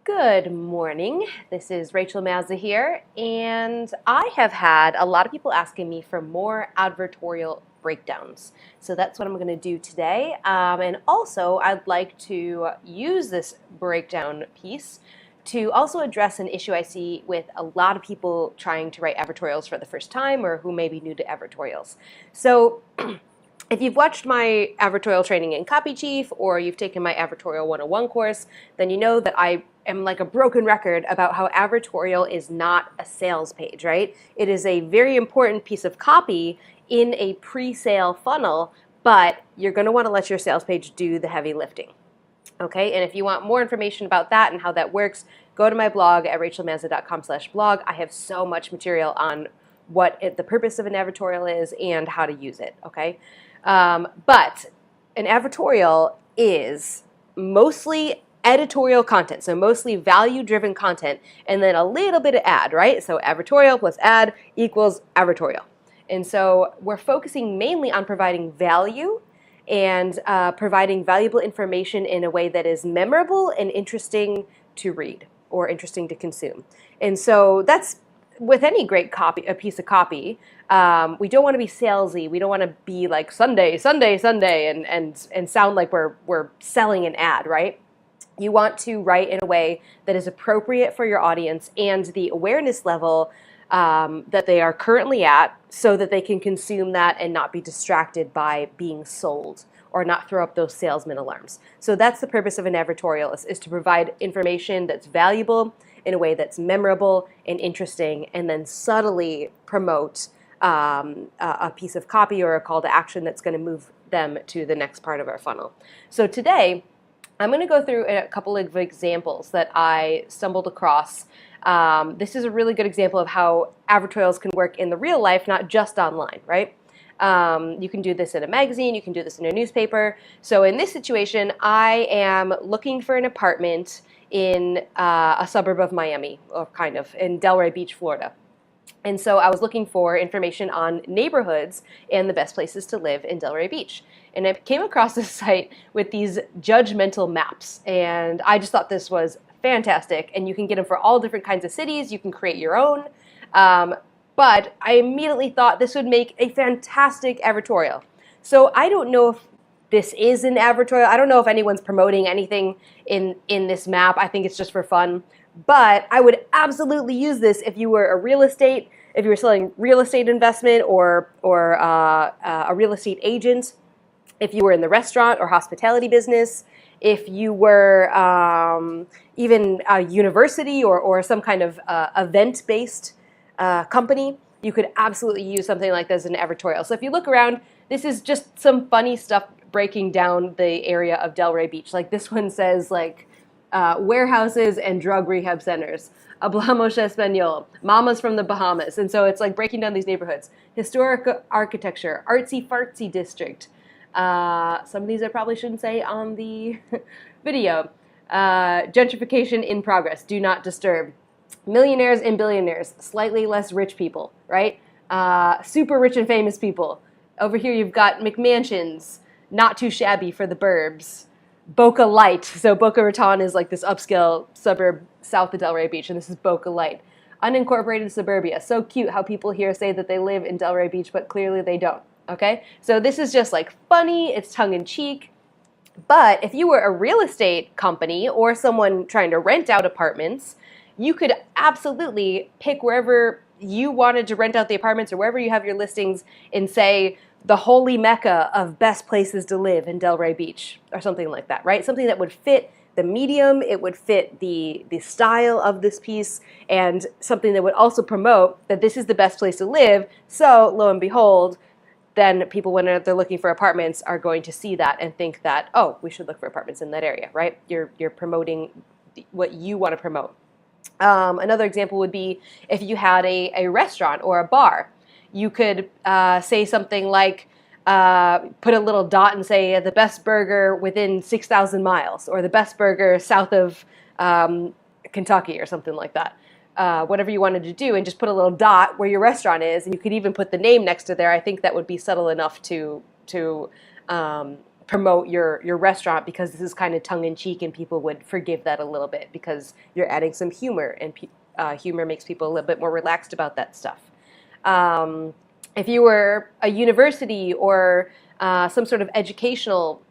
Good morning. This is Rachel Mazza here, and I have had a lot of people asking me for more advertorial breakdowns. So that's what I'm going to do today. And also, I'd like to use this breakdown piece to also address an issue I see with a lot of people trying to write advertorials for the first time or who may be new to advertorials. So if you've watched my advertorial training in Copy Chief or you've taken my Advertorial 101 course, then you know that I am like a broken record about how advertorial is not a sales page, right? It is a very important piece of copy in a pre-sale funnel, but you're going to want to let your sales page do the heavy lifting. Okay, and if you want more information about that and how that works, go to my blog at rachelmazza.com/blog. I have so much material on what the purpose of an advertorial is and how to use it, okay? But an advertorial is mostly editorial content, so mostly value-driven content, and then a little bit of ad, right? So advertorial plus ad equals advertorial. And so we're focusing mainly on providing value and providing valuable information in a way that is memorable and interesting to read or interesting to consume. And so that's with any great copy, a piece of copy. We don't want to be salesy. We don't want to be like Sunday, Sunday, Sunday, and sound like we're selling an ad, right? You want to write in a way that is appropriate for your audience and the awareness level that they are currently at, so that they can consume that and not be distracted by being sold or not throw up those salesman alarms. So that's the purpose of an advertorial, is to provide information that's valuable in a way that's memorable and interesting, and then subtly promote a piece of copy or a call to action that's going to move them to the next part of our funnel. So today, I'm going to go through a couple of examples that I stumbled across. This is a really good example of how advertorials can work in the real life, not just online, right? You can do this in a magazine, you can do this in a newspaper. So in this situation, I am looking for an apartment in a suburb of Miami, or kind of, in Delray Beach, Florida. And so I was looking for information on neighborhoods and the best places to live in Delray Beach. And I came across this site with these judgmental maps. And I just thought this was fantastic. And you can get them for all different kinds of cities. You can create your own. But I immediately thought this would make a fantastic advertorial. So I don't know if this is an advertorial. I don't know if anyone's promoting anything in this map. I think it's just for fun. But I would absolutely use this if you were if you were selling real estate investment or a real estate agent, if you were in the restaurant or hospitality business, if you were even a university or some kind of event-based company, you could absolutely use something like this in an advertorial. So if you look around, this is just some funny stuff breaking down the area of Delray Beach. Like this one says like warehouses and drug rehab centers, Hablamos Espanol, mamas from the Bahamas. And so it's like breaking down these neighborhoods. Historic architecture, artsy fartsy district. Some of these I probably shouldn't say on the video. Gentrification in progress, do not disturb. Millionaires and billionaires, slightly less rich people, right? Super rich and famous people. Over here you've got McMansions, not too shabby for the burbs. Boca Light, so Boca Raton is like this upscale suburb south of Delray Beach, and this is Boca Light. Unincorporated suburbia, so cute how people here say that they live in Delray Beach, but clearly they don't, okay? So this is just like funny, it's tongue-in-cheek, but if you were a real estate company or someone trying to rent out apartments, you could absolutely pick wherever you wanted to rent out the apartments or wherever you have your listings and say the holy mecca of best places to live in Delray Beach or something like that, right? Something that would fit the medium, it would fit the style of this piece, and something that would also promote that this is the best place to live. So lo and behold, then people, when they're looking for apartments, are going to see that and think that, oh, we should look for apartments in that area, right? You're promoting what you want to promote. Another example would be if you had a restaurant or a bar. You could say something like, put a little dot and say the best burger within 6,000 miles or the best burger south of Kentucky or something like that. Whatever you wanted to do, and just put a little dot where your restaurant is, and you could even put the name next to there. I think that would be subtle enough to promote your restaurant because this is kind of tongue-in-cheek and people would forgive that a little bit because you're adding some humor, and humor makes people a little bit more relaxed about that stuff. If you were a university or some sort of educational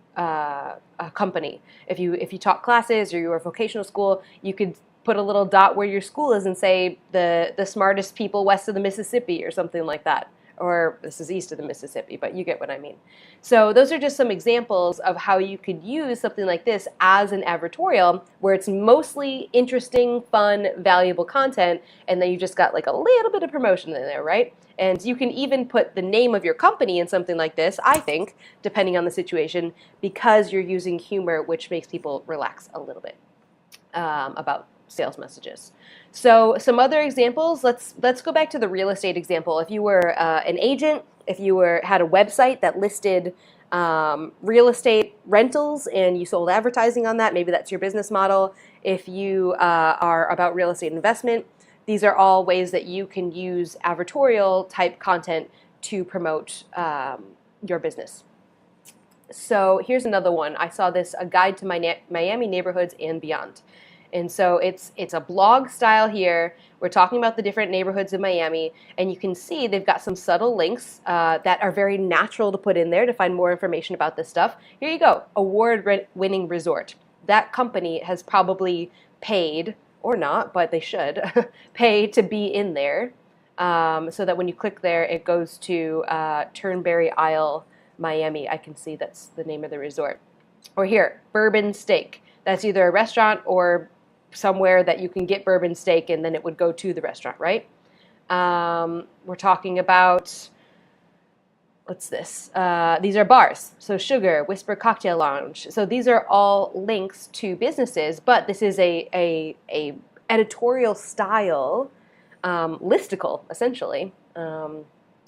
company, if you taught classes or you were a vocational school, you could put a little dot where your school is and say the smartest people west of the Mississippi or something like that. Or this is east of the Mississippi, but you get what I mean. So those are just some examples of how you could use something like this as an advertorial where it's mostly interesting, fun, valuable content, and then you just got like a little bit of promotion in there, right? And you can even put the name of your company in something like this, I think, depending on the situation, because you're using humor, which makes people relax a little bit about sales messages. So some other examples, let's go back to the real estate example. If you were an agent, if you had a website that listed real estate rentals and you sold advertising on that, maybe that's your business model. If you are about real estate investment, these are all ways that you can use advertorial type content to promote your business. So here's another one. I saw this, a guide to Miami neighborhoods and beyond. And so it's a blog style here. We're talking about the different neighborhoods in Miami, and you can see they've got some subtle links that are very natural to put in there to find more information about this stuff. Here you go, award-winning resort. That company has probably paid, or not, but they should, pay to be in there so that when you click there, it goes to Turnberry Isle, Miami. I can see that's the name of the resort. Or here, Bourbon Steak. That's either a restaurant or somewhere that you can get bourbon steak and then it would go to the restaurant, right? We're talking about, what's this? These are bars. So Sugar, Whisper Cocktail Lounge. So these are all links to businesses, but this is a editorial style listicle, essentially.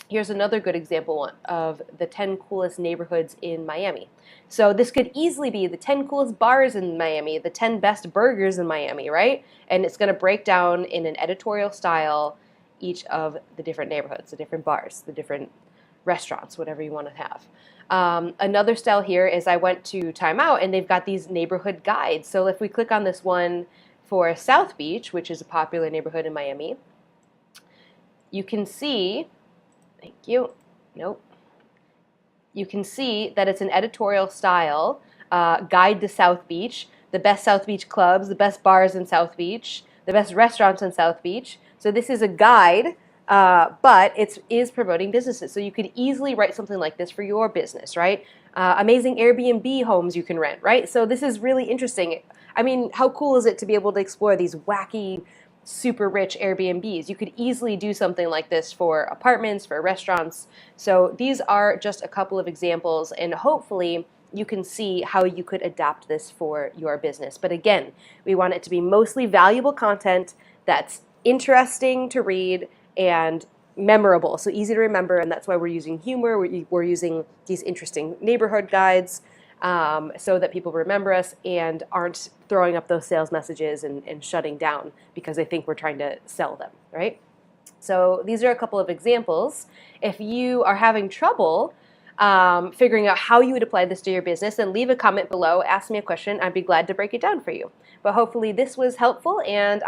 Here's another good example of the 10 coolest neighborhoods in Miami. So this could easily be the 10 coolest bars in Miami, the 10 best burgers in Miami, right? And it's going to break down in an editorial style each of the different neighborhoods, the different bars, the different restaurants, whatever you want to have. Another style here is I went to Time Out and they've got these neighborhood guides. So if we click on this one for South Beach, which is a popular neighborhood in Miami, you can see, thank you, nope. You can see that it's an editorial style guide to South Beach, the best South Beach clubs, the best bars in South Beach, the best restaurants in South Beach. So this is a guide, but it is promoting businesses. So you could easily write something like this for your business, right? Amazing Airbnb homes you can rent, right? So this is really interesting. I mean, how cool is it to be able to explore these wacky, super rich Airbnbs? You could easily do something like this for apartments, for restaurants. So these are just a couple of examples, and hopefully you can see how you could adapt this for your business. But again, we want it to be mostly valuable content that's interesting to read and memorable, so easy to remember, and that's why we're using humor. We're using these interesting neighborhood guides so that people remember us and aren't throwing up those sales messages and shutting down because they think we're trying to sell them, right? So these are a couple of examples. If you are having trouble figuring out how you would apply this to your business, then leave a comment below, ask me a question. I'd be glad to break it down for you. But hopefully this was helpful, and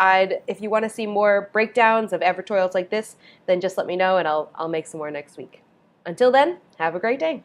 if you want to see more breakdowns of advertorials like this, then just let me know and I'll make some more next week. Until then, have a great day.